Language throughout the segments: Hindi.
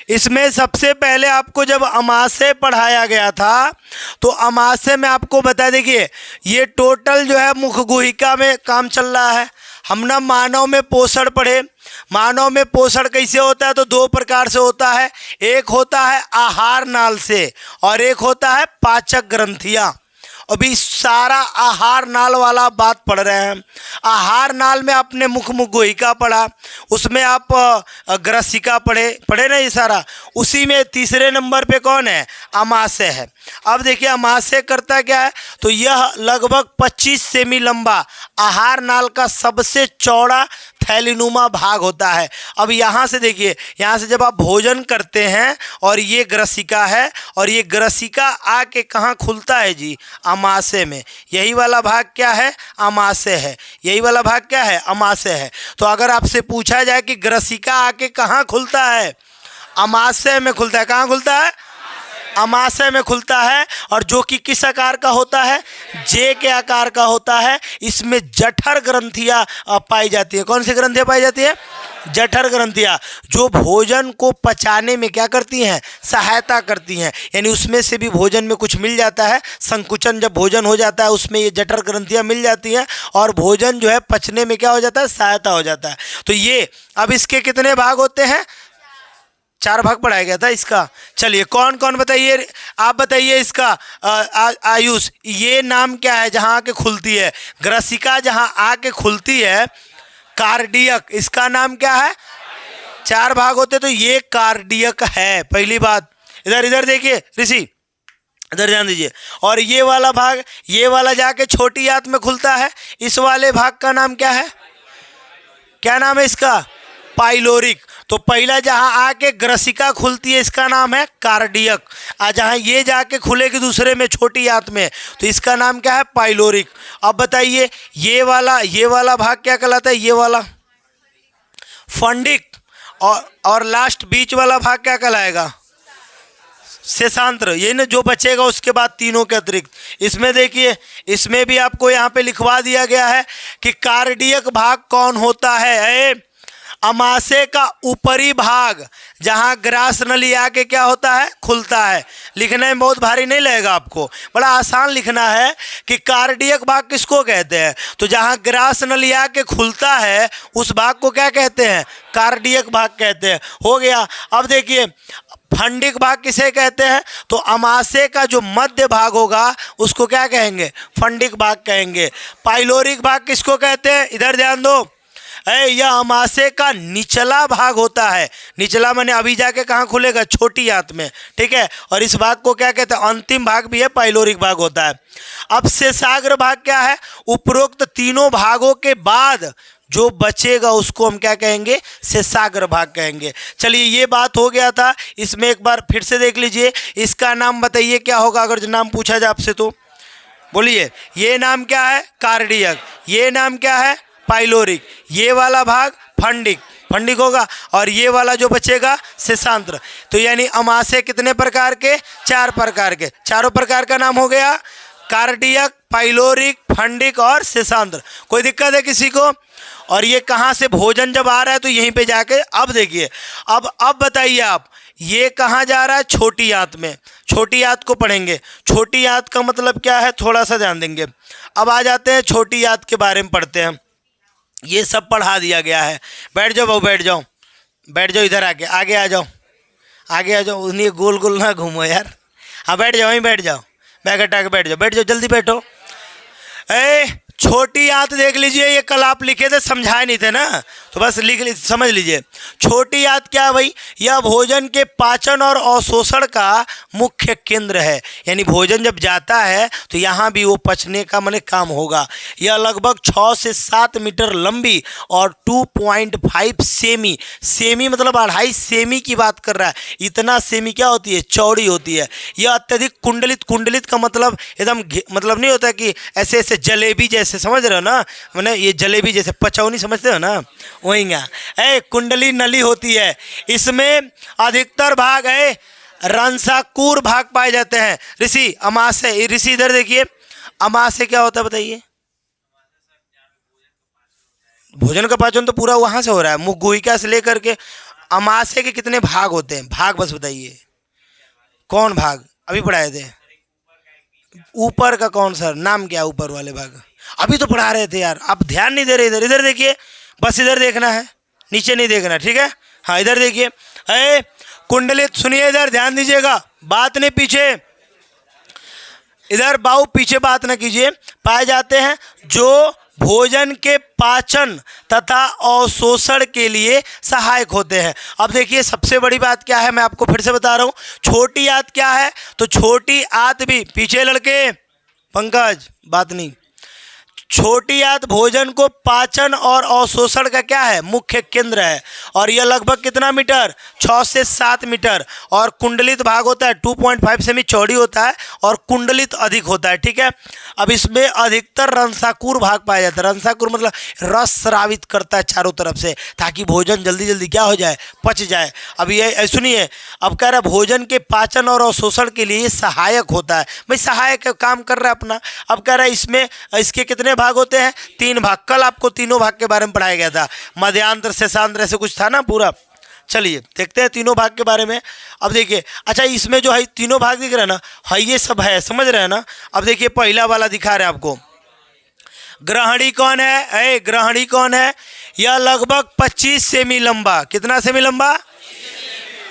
इसमें सबसे पहले आपको जब अमाशय पढ़ाया गया था तो अमाशय में आपको बता देखिए ये टोटल जो है मुख गुहिका में काम चल रहा है। हम ना मानव में पोषण पढ़े। मानव में पोषण कैसे होता है तो दो प्रकार से होता है, एक होता है आहार नाल से और एक होता है पाचक ग्रंथियाँ। अभी सारा आहार नाल वाला बात पढ़ रहे हैं। आहार नाल में आपने मुख गुहिका पढ़ा, उसमें आप ग्रसिका पढ़े ना ये सारा। उसी में तीसरे नंबर पे कौन है, अमाशय है। अब देखिए अमाशय करता क्या है तो यह लगभग 25 सेमी लंबा आहार नाल का सबसे चौड़ा थैलीनुमा भाग होता है। अब यहाँ से देखिए, यहाँ से जब आप भोजन करते हैं और ये ग्रसिका है और ये ग्रसिका आके कहाँ खुलता है जी, अमाशय में। यही वाला भाग क्या है, अमाशय है। यही वाला भाग क्या है, अमाशय है। तो अगर आपसे पूछा जाए कि ग्रसिका आके कहाँ खुलता है, अमाशय में खुलता है। कहाँ खुलता है, अमाशय में खुलता है। और जो कि किस आकार का होता है, जे के आकार का होता है। इसमें जठर ग्रंथियाँ पाई जाती है। कौन सी ग्रंथियाँ पाई जाती है, जठर ग्रंथियाँ, जो भोजन को पचाने में क्या करती हैं, सहायता करती हैं। यानी उसमें से भी भोजन में कुछ मिल जाता है, संकुचन जब भोजन हो जाता है उसमें ये जठर ग्रंथियाँ मिल जाती हैं और भोजन जो है पचने में क्या हो जाता है, सहायता हो जाता है। तो ये अब इसके कितने भाग होते हैं, 4 भाग पढ़ाया गया था इसका। चलिए कौन कौन बताइए, आप बताइए इसका। आयुष, ये नाम क्या है जहाँ आके खुलती है, ग्रसिका जहाँ आके खुलती है, कार्डियक, इसका नाम क्या है। 4 भाग होते तो ये कार्डियक है। पहली बात, इधर देखिए ऋषि, इधर ध्यान दीजिए। और ये वाला भाग, ये वाला जाके छोटी आंत में खुलता है। इस वाले भाग का नाम क्या है, क्या नाम है इसका, पाइलोरिक। तो पहला जहां आके ग्रसिका खुलती है इसका नाम है कार्डियक, और जहां ये जाके खुलेगी दूसरे में छोटी आंत में तो इसका नाम क्या है, पाइलोरिक। अब बताइए ये वाला भाग क्या कहलाता है, ये वाला फंडिक, और लास्ट बीच वाला भाग क्या कहलाएगा, शेषांत्र। ये ना जो बचेगा उसके बाद तीनों के अतिरिक्त। इसमें देखिए, इसमें भी आपको यहाँ पे लिखवा दिया गया है कि कार्डियक भाग कौन होता है। अमाशय का ऊपरी भाग जहाँ ग्रास नली आके क्या होता है, खुलता है। लिखने में बहुत भारी नहीं लगेगा आपको, बड़ा आसान लिखना है कि कार्डियक भाग किसको कहते हैं। तो जहाँ ग्रास नली आके खुलता है उस भाग को क्या कहते हैं, कार्डियक भाग कहते हैं। हो गया। अब देखिए फंडिक भाग किसे कहते हैं, तो अमाशय का जो मध्य भाग होगा उसको क्या कहेंगे, फंडिक भाग कहेंगे। पाइलोरिक भाग किसको कहते हैं, इधर ध्यान दो, यह अमाशय का निचला भाग होता है। निचला माने अभी जाके कहाँ खुलेगा, छोटी आंत में, ठीक है। और इस भाग को क्या कहते हैं, अंतिम भाग भी है, पाइलोरिक भाग होता है। अब शेषाग्र भाग क्या है, उपरोक्त तीनों भागों के बाद जो बचेगा उसको हम क्या कहेंगे, शेषाग्र भाग कहेंगे। चलिए ये बात हो गया था। इसमें एक बार फिर से देख लीजिए, इसका नाम बताइए क्या होगा, अगर जो नाम पूछा जाए आपसे तो बोलिए। ये नाम क्या है, कार्डियक। ये नाम क्या है, पाइलोरिक। ये वाला भाग फंडिक होगा और ये वाला जो बचेगा शेषांत्र। तो यानी अमाशय कितने प्रकार के, 4 प्रकार के। चारों प्रकार का नाम हो गया, कार्डियक, पाइलोरिक, फंडिक और शेषांत्र। कोई दिक्कत है किसी को। और ये कहाँ से भोजन जब आ रहा है तो यहीं पे जाके, अब देखिए, अब बताइए आप, ये कहाँ जा रहा है, छोटी आंत में। छोटी आंत को पढ़ेंगे। छोटी आंत का मतलब क्या है, थोड़ा सा ध्यान देंगे। अब आ जाते हैं छोटी आंत के बारे में पढ़ते हैं। ये सब पढ़ा दिया गया है। बैठ जाओ बाबू, बैठ जाओ इधर आके, आगे आ जाओ। उन्हीं गोल गोल ना घूमो यार। हाँ बैठ जाओ, वहीं बैठ जाओ, बैग हटा के बैठ जाओ, जल्दी बैठो। छोटी आंत देख लीजिए, ये कल आप लिखे थे, समझाए नहीं थे ना, तो बस समझ लीजिए। छोटी आंत क्या है भाई, यह भोजन के पाचन और अवशोषण का मुख्य केंद्र है। यानी भोजन जब जाता है तो यहाँ भी वो पचने का माने काम होगा। यह लगभग 6 से 7 मीटर लंबी और 2.5 सेमी मतलब 2.5 सेमी की बात कर रहा है। इतना सेमी क्या होती है, चौड़ी होती है। यह अत्यधिक कुंडलित का मतलब एकदम मतलब नहीं होता कि ऐसे ऐसे जलेबी जैसे, समझ रहे हो ना, मैंने ये जलेबी जैसे पचौनी समझते हो ना, वही कुंडली नली होती है। इसमें अधिकतर भाग है रंसाकूर भाग पाए जाते हैं। ऋषि अमाशय, ऋषि इधर देखिए, अमाशय क्या होता है बताइए। भोजन का पाचन तो पूरा वहां से हो रहा है, मुख गुहिका से लेकर के अमाशय के कितने भाग होते हैं? भाग बस बताइए। कौन भाग? अभी पढ़ाए थे। ऊपर का कौन सर? नाम क्या है ऊपर वाले भाग? अभी तो पढ़ा रहे थे यार, आप ध्यान नहीं दे रहे। इधर इधर देखिए, बस इधर देखना है, नीचे नहीं देखना, ठीक है? हाँ इधर देखिए। अरे कुंडलित, सुनिए इधर ध्यान दीजिएगा, बात नहीं पीछे, इधर बाऊ पीछे बात न कीजिए। पाए जाते हैं जो भोजन के पाचन तथा अवशोषण के लिए सहायक होते हैं। अब देखिए सबसे बड़ी बात क्या है, मैं आपको फिर से बता रहा हूँ। छोटी आंत क्या है? तो छोटी आंत भी, पीछे लड़के, पंकज बात नहीं, छोटी आंत भोजन को पाचन और अवशोषण का क्या है? मुख्य केंद्र है। और यह लगभग कितना मीटर? 6 से 7 मीटर। और कुंडलित भाग होता है 2.5 सेमी चौड़ी होता है और कुंडलित अधिक होता है, ठीक है? अब इसमें अधिकतर रंसाकुर भाग पाया जाता है। रंसाकुर मतलब रस स्रावित करता है चारों तरफ से, ताकि भोजन जल्दी जल्दी क्या हो जाए? पच जाए। अब ये सुनिए, अब कह रहा है भोजन के पाचन और अवशोषण के लिए सहायक होता है। भाई सहायक काम कर रहा है अपना। अब कह रहा है इसमें इसके कितने भाग होते हैं? 3 भाग। कल आपको तीनों भाग के बारे में पढ़ाया गया था, मध्यांतर शेषांतर ऐसे कुछ था ना पूरा। चलिए देखते हैं तीनों भाग के बारे में। अब देखिए, अच्छा इसमें जो है तीनों भाग दिख रहा है ना, हाँ ये सब है, समझ रहे हैं ना? अब देखिए पहला वाला दिखा रहे हैं आपको, ग्रहणी कौन है? ग्रहणी कौन है? यह लगभग 25 सेमी लंबा, कितना सेमी लंबा?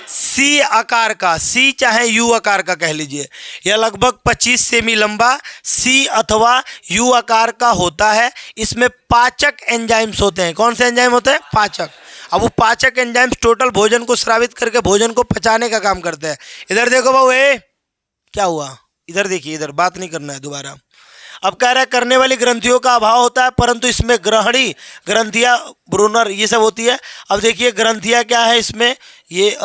सी आकार का, सी चाहे यू आकार का कह लीजिए, यह लगभग 25 सेमी लंबा सी अथवा यू आकार का होता है। इसमें पाचक एंजाइम्स होते हैं। कौन से एंजाइम होते हैं? पाचक। अब वो पाचक एंजाइम्स टोटल भोजन को स्रावित करके भोजन को पचाने का काम करते हैं। इधर देखो भाऊ, क्या हुआ? इधर देखिए, इधर बात नहीं करना है दोबारा। अब कह रहा है करने वाली ग्रंथियों का अभाव होता है, परंतु इसमें ग्रहणी ग्रंथियां, ब्रूनर, ये सब होती है। अब देखिए ग्रंथियां क्या है इसमें, ये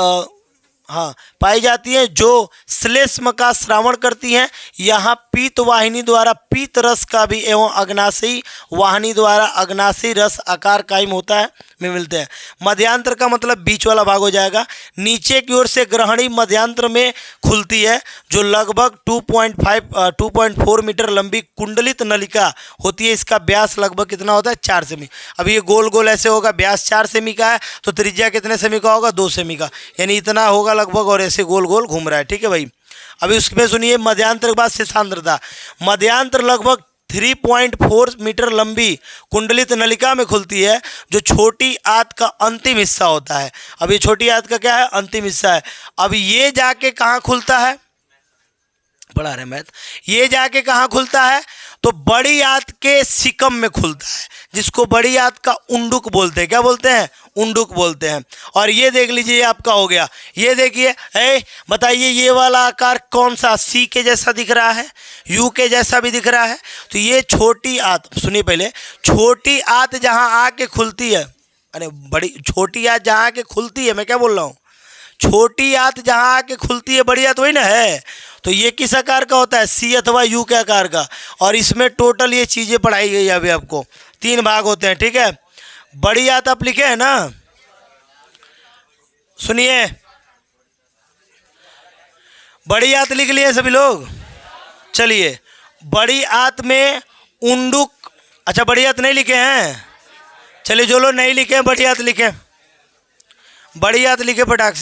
हाँ पाई जाती हैं जो श्लेष्म का श्रावण करती हैं। यहाँ पीत वाहिनी द्वारा पीत रस का भी एवं अग्नाशयी वाहिनी द्वारा अग्नाशयी रस आकार कायम होता है में मिलते हैं। मध्यांतर का मतलब बीच वाला भाग हो जाएगा। नीचे की ओर से ग्रहणी मध्यांतर में खुलती है, जो लगभग 2.4 मीटर लंबी कुंडलित नलिका होती है। इसका व्यास लगभग कितना होता है? 4 सेमी। अब ये गोल गोल ऐसे होगा, व्यास 4 सेमी का है तो त्रिज्या कितने सेमी का होगा? 2 सेमी का, यानी इतना होगा लगभग, और ऐसे गोल गोल घूम रहा है, ठीक है भाई? अभी उसमें सुनिए मध्यांतर के बाद शेषांतरता। मध्यांतर लगभग 3.4 मीटर लंबी कुंडलित नलिका में खुलती है, जो छोटी आंत का अंतिम हिस्सा होता है। अब ये छोटी आंत का क्या है? अंतिम हिस्सा है। अब ये जाके कहाँ खुलता है? पढ़ा रहे मैथ। ये जाके कहाँ खुलता है? तो बड़ी आंत के सिकम में खुलता है, जिसको बड़ी आंत का उंडुक बोलते हैं। क्या बोलते हैं? उंडुक बोलते हैं। और ये देख लीजिए, ये आपका हो गया। ये देखिए, बताइए ये वाला आकार कौन सा? सी के जैसा दिख रहा है, यू के जैसा भी दिख रहा है। तो ये छोटी आंत, सुनिए पहले, छोटी आंत जहाँ आके खुलती है, अरे बड़ी छोटी आंत जहाँ आके खुलती है, मैं क्या बोल रहा हूँ? छोटी आंत जहाँ आके खुलती है, बड़ी आंत वही ना है। तो ये किस आकार का होता है? सी अथवा यू के आकार का। और इसमें टोटल ये चीज़ें पढ़ाई गई है अभी आपको। 3 भाग होते हैं, ठीक है? बड़ी आंत आप लिखे हैं ना? सुनिए, बड़ी आंत लिख लिए सभी लोग? चलिए, बड़ी आंत में उंडुक, अच्छा बड़ी आंत नहीं लिखे हैं? चलिए जो लोग नहीं लिखे हैं बड़ी आंत लिखे, बड़ी आंत लिखे फटाक से।